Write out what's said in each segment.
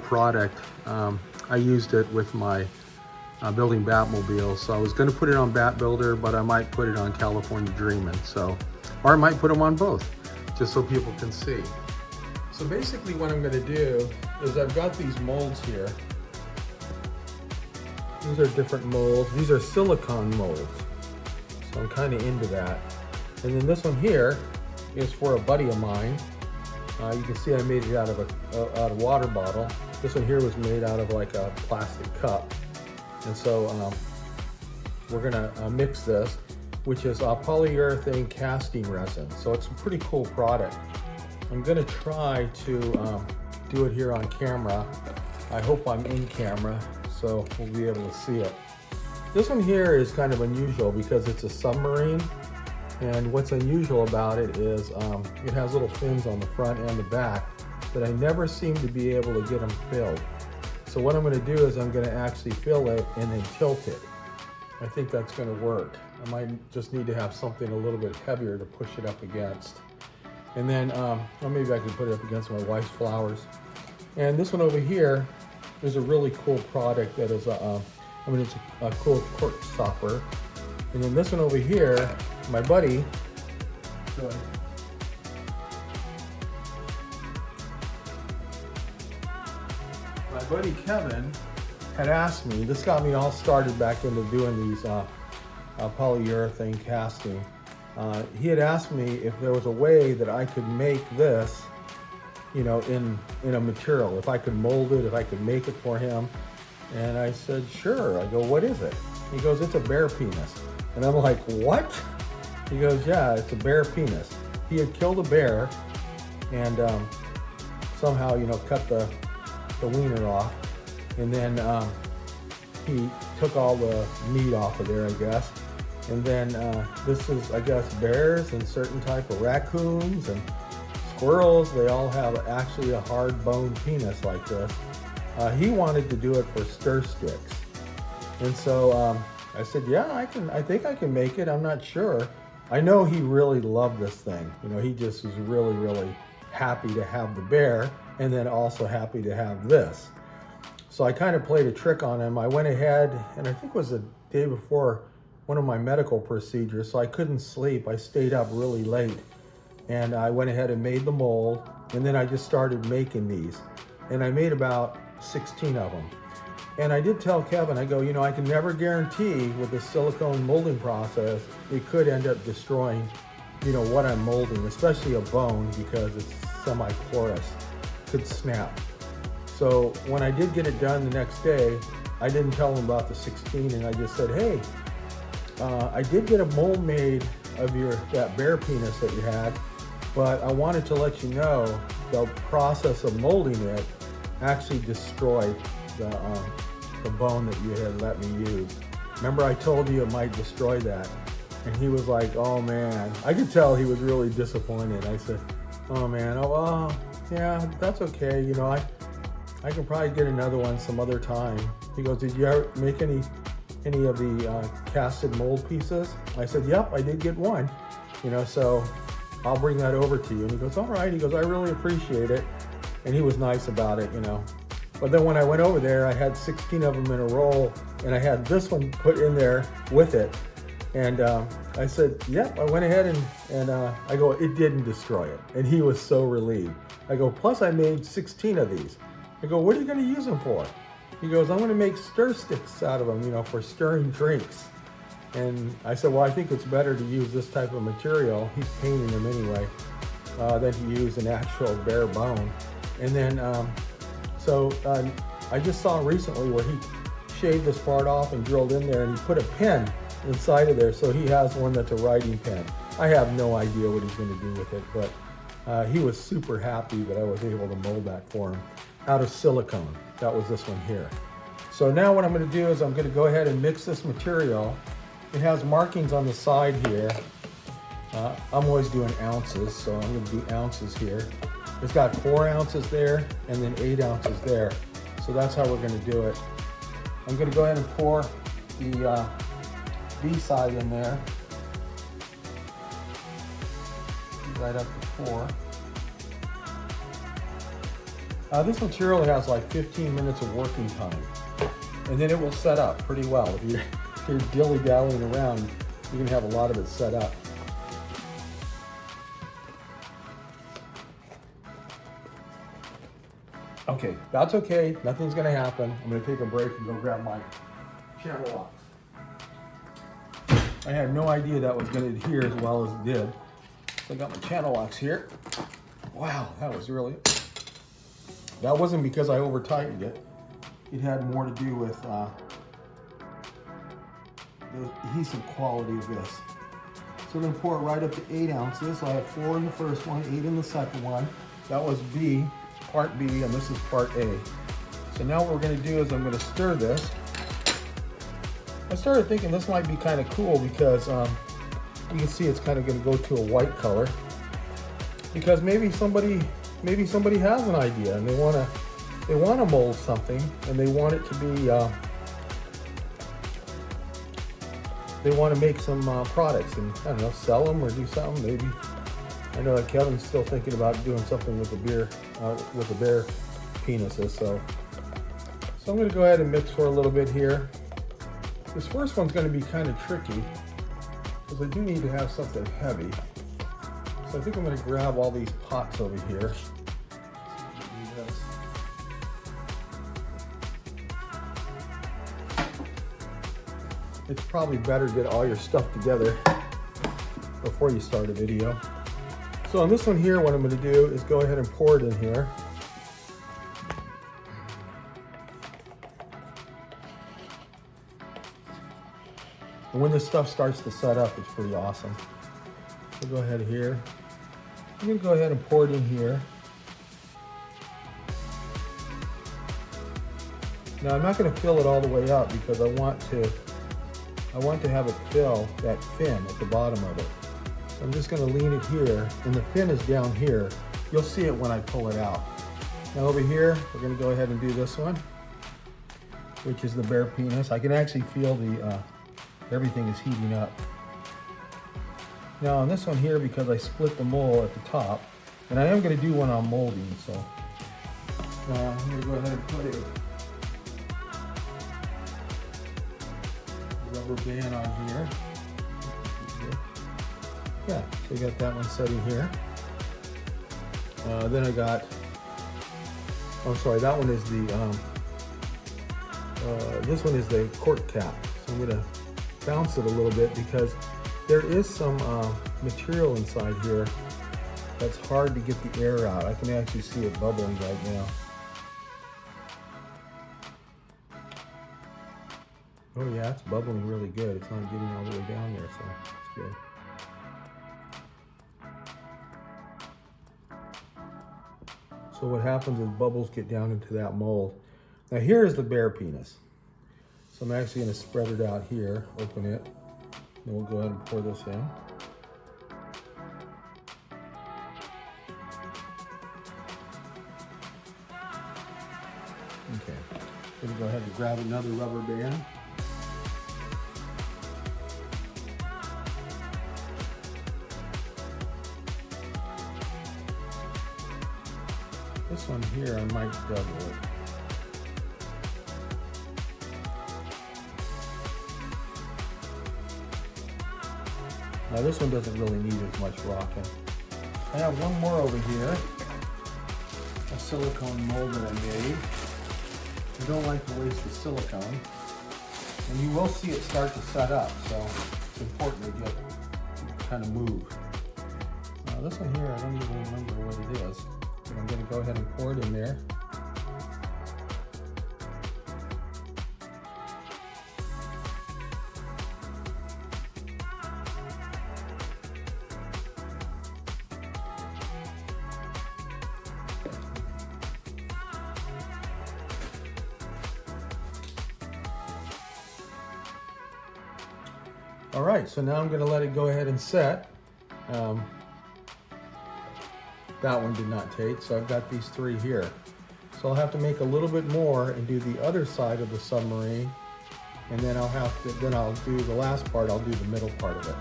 product. I used it with my building Batmobile, so I was going to put it on Bat Builder, but I might put it on California Dreamin', so, or I might put them on both, just so people can see. So basically what I'm going to do is I've got these molds here. These are different molds. These are silicone molds, so I'm kind of into that. And then this one here is for a buddy of mine. You can see I made it out of a water bottle. This one here was made out of like a plastic cup. And so we're gonna mix this, which is polyurethane casting resin. So it's a pretty cool product. I'm gonna try to do it here on camera. I hope I'm in camera, so we'll be able to see it. This one here is kind of unusual because it's a submarine. And what's unusual about it is it has little fins on the front and the back that I never seem to be able to get them filled. So what I'm going to do is I'm going to actually fill it and then tilt it. I think that's going to work. I might just need to have something a little bit heavier to push it up against. And then, or maybe I can put it up against my wife's flowers. And this one over here is a really cool product that is, it's a cool cork stopper. And then this one over here, my buddy, Kevin had asked me, this got me all started back into doing these polyurethane casting. He had asked me if there was a way that I could make this, you know, in a material, if I could mold it, if I could make it for him. And I said, sure. I go, what is it? He goes, it's a bear penis. And I'm like, what? He goes, yeah, it's a bear penis. He had killed a bear and somehow, you know, cut the wiener off. And then he took all the meat off of there, I guess. And then this is, I guess, bears and certain type of raccoons and squirrels. They all have actually a hard bone penis like this. He wanted to do it for stir sticks. And so I said, yeah, I think I can make it. I'm not sure. I know he really loved this thing. You know, he just was really, really happy to have the bear and then also happy to have this. So I kind of played a trick on him. I went ahead, and I think it was the day before one of my medical procedures, so I couldn't sleep. I stayed up really late, and I went ahead and made the mold, and then I just started making these. And I made about 16 of them. And I did tell Kevin, I go, you know, I can never guarantee with the silicone molding process, it could end up destroying, you know, what I'm molding, especially a bone because it's semi-porous, could snap. So when I did get it done the next day, I didn't tell him about the 16 and I just said, hey, I did get a mold made of that bear penis that you had, but I wanted to let you know the process of molding it actually destroyed the bone that you had let me use. Remember I told you it might destroy that? And he was like, oh man. I could tell he was really disappointed. I said, oh man, oh well, yeah, that's okay. You know, I can probably get another one some other time. He goes, did you ever make any of the casted mold pieces? I said, yep, I did get one. You know, so I'll bring that over to you. And he goes, all right. He goes, I really appreciate it. And he was nice about it, you know. But then when I went over there, I had 16 of them in a roll, and I had this one put in there with it. And I said, yep, I went ahead and I go, it didn't destroy it. And he was so relieved. I go, plus I made 16 of these. I go, what are you gonna use them for? He goes, I'm gonna make stir sticks out of them, you know, for stirring drinks. And I said, well, I think it's better to use this type of material. He's painting them anyway, than to use an actual bare bone. And then, I just saw recently where he shaved this part off and drilled in there and he put a pen inside of there. So he has one that's a writing pen. I have no idea what he's going to do with it, but he was super happy that I was able to mold that for him out of silicone. That was this one here. So now what I'm going to do is I'm going to go ahead and mix this material. It has markings on the side here. I'm always doing ounces, so I'm going to do ounces here. It's got 4 ounces there and then 8 ounces there. So that's how we're going to do it. I'm going to go ahead and pour the B side in there. Right up to 4. This material has like 15 minutes of working time, and then it will set up pretty well. If you're dilly-dallying around, you can have a lot of it set up. Okay, that's okay. Nothing's gonna happen. I'm gonna take a break and go grab my channel locks. I had no idea that was gonna adhere as well as it did. So I got my channel locks here. Wow, that wasn't because I over tightened it. It had more to do with the adhesive quality of this. So we're gonna pour it right up to 8 ounces. So I have 4 in the first one, 8 in the second one. That was B, part B, and this is part A. So now what we're gonna do is I'm gonna stir this. I started thinking this might be kind of cool because you can see it's kind of gonna go to a white color. Because maybe somebody has an idea and they wanna mold something and they want it to be they want to make some products and I don't know, sell them or do something. Maybe I know that Kevin's still thinking about doing something with the bear penises. So I'm going to go ahead and mix for a little bit here. This first one's going to be kind of tricky because I do need to have something heavy. So I think I'm going to grab all these pots over here. It's probably better to get all your stuff together before you start a video. So on this one here, what I'm going to do is go ahead and pour it in here. And when this stuff starts to set up, it's pretty awesome. So go ahead here. I'm going to go ahead and pour it in here. Now I'm not going to fill it all the way up because I want to have it fill that fin at the bottom of it. So I'm just going to lean it here, and the fin is down here. You'll see it when I pull it out. Now over here, we're going to go ahead and do this one, which is the bear penis. I can actually feel the everything is heating up. Now on this one here, because I split the mold at the top, and I am going to do one on molding, so I'm going to go ahead and put a rubber band on here. Yeah, so you got that one sitting here. Then I got, oh sorry, that one is the, this one is the cork cap. So I'm gonna bounce it a little bit because there is some material inside here that's hard to get the air out. I can actually see it bubbling right now. Oh yeah, it's bubbling really good. It's not getting all the way down there, so it's good. So what happens is bubbles get down into that mold. Now here is the bear penis. So I'm actually going to spread it out here, open it, and we'll go ahead and pour this in. Okay, I'm going to go ahead and grab another rubber band. This one here, I might double it. Now this one doesn't really need as much rocking. I have one more over here, a silicone mold that I made. I don't like to waste the silicone. And you will see it start to set up, so it's important to kind of move. Now this one here, I don't even remember what it is. I'm going to go ahead and pour it in there. All right, so now I'm going to let it go ahead and set. That one did not take, so I've got these 3 here. So I'll have to make a little bit more and do the other side of the submarine, and then I'll do the last part, I'll do the middle part of it.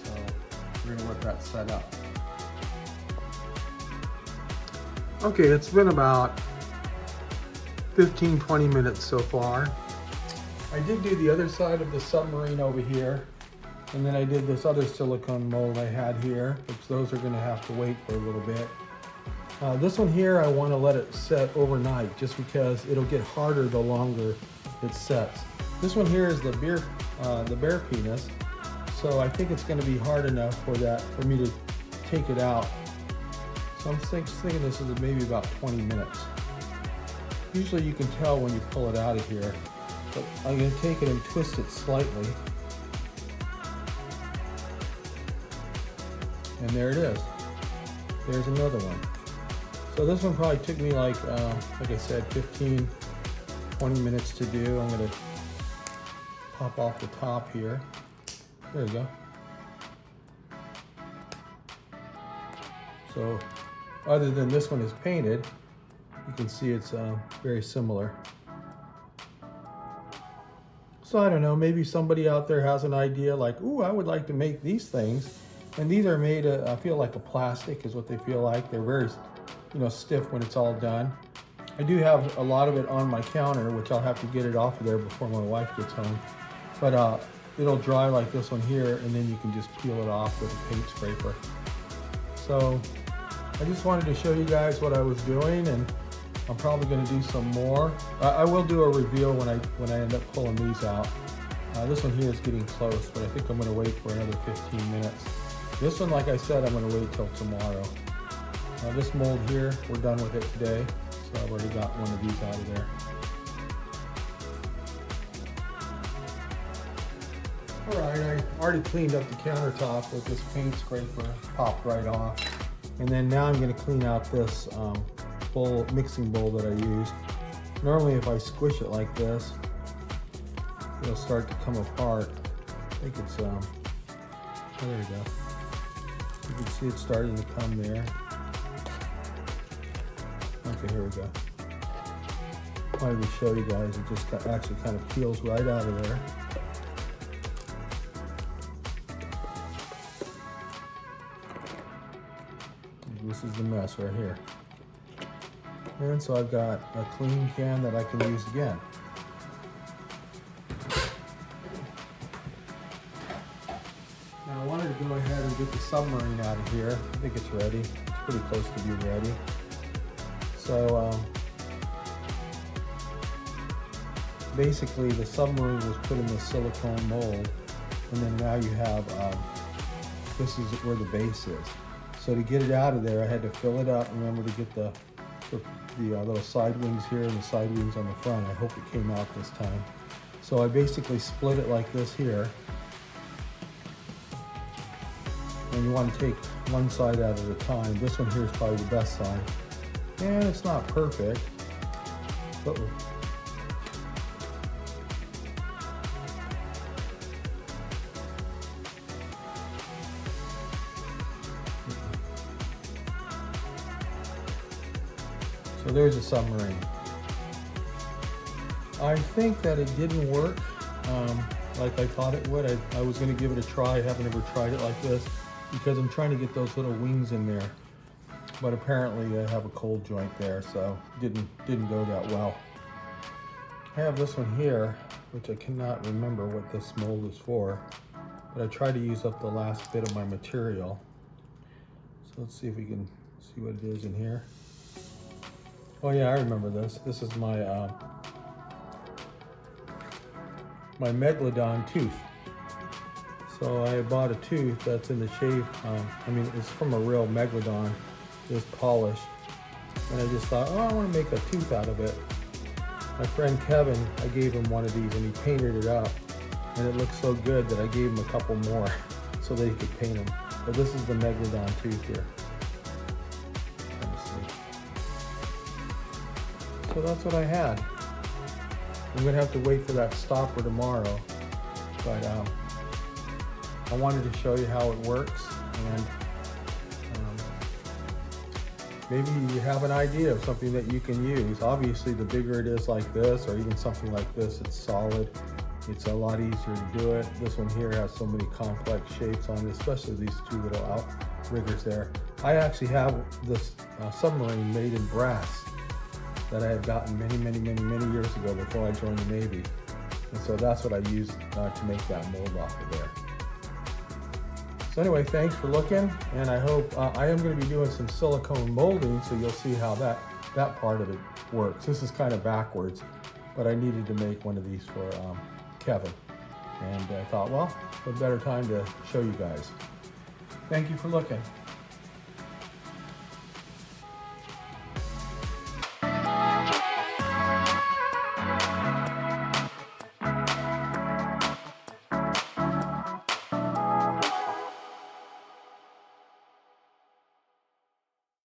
So we're gonna let that set up. Okay, it's been about 15-20 minutes so far. I did do the other side of the submarine over here, and then I did this other silicone mold I had here, which those are going to have to wait for a little bit. This one here, I want to let it set overnight just because it'll get harder the longer it sets. This one here is the bear penis, so I think it's going to be hard enough for me to take it out. So I'm thinking this is maybe about 20 minutes. Usually you can tell when you pull it out of here, but I'm going to take it and twist it slightly. And there it is. There's another one. So this one probably took me like I said, 15-20 minutes to do. I'm going to pop off the top here. There you go. So other than this one is painted, you can see it's very similar. So I don't know, maybe somebody out there has an idea like, ooh, I would like to make these things. And these are made, I feel like a plastic is what they feel like. They're very, stiff when it's all done. I do have a lot of it on my counter, which I'll have to get it off of there before my wife gets home. But it'll dry like this one here, and then you can just peel it off with a paint scraper. So I just wanted to show you guys what I was doing, and I'm probably going to do some more. I will do a reveal when I end up pulling these out. This one here is getting close, but I think I'm going to wait for another 15 minutes. This one, like I said, I'm going to wait till tomorrow. This mold here, we're done with it today, so I've already got one of these out of there. Alright, I already cleaned up the countertop with this paint scraper, popped right off. And then now I'm going to clean out this mixing bowl that I used. Normally if I squish it like this, it'll start to come apart. I think it's, oh, there we go. You can see it's starting to come there. Okay, here we go. I wanted to show you guys, it just actually kind of peels right out of there. This is the mess right here. And so I've got a clean can that I can use again. Now I wanted to go ahead and get the submarine out of here. I think it's ready. It's pretty close to being ready. So basically the submarine was put in the silicone mold, and then now you have, this is where the base is. So to get it out of there, I had to fill it up. Remember to get the little side wings here and the side wings on the front. I hope it came out this time. So I basically split it like this here. And you want to take one side out at a time. This one here is probably the best side. And it's not perfect. Uh-oh. So there's a submarine. I think that it didn't work like I thought it would. I was going to give it a try. I haven't ever tried it like this because I'm trying to get those little wings in there. But apparently I have a cold joint there, so didn't go that well. I have this one here, which I cannot remember what this mold is for, but I tried to use up the last bit of my material. So let's see if we can see what it is in here. Oh yeah, I remember this. This is my my megalodon tooth. So I bought a tooth that's in the shape, it's from a real megalodon. It's polished. And I just thought, oh, I want to make a tooth out of it. My friend Kevin, I gave him one of these and he painted it up. And it looked so good that I gave him a couple more so that he could paint them. But this is the megalodon tooth here. So that's what I had. I'm gonna have to wait for that stopper tomorrow. But I wanted to show you how it works, and maybe you have an idea of something that you can use. Obviously, the bigger it is like this, or even something like this, it's solid. It's a lot easier to do it. This one here has so many complex shapes on it, especially these two little outriggers there. I actually have this submarine made in brass that I had gotten many years ago before I joined the Navy. And so that's what I used to make that mold off of there. So anyway, thanks for looking, and I hope, I am going to be doing some silicone molding, so you'll see how that part of it works. This is kind of backwards, but I needed to make one of these for Kevin. And I thought, well, what better time to show you guys. Thank you for looking.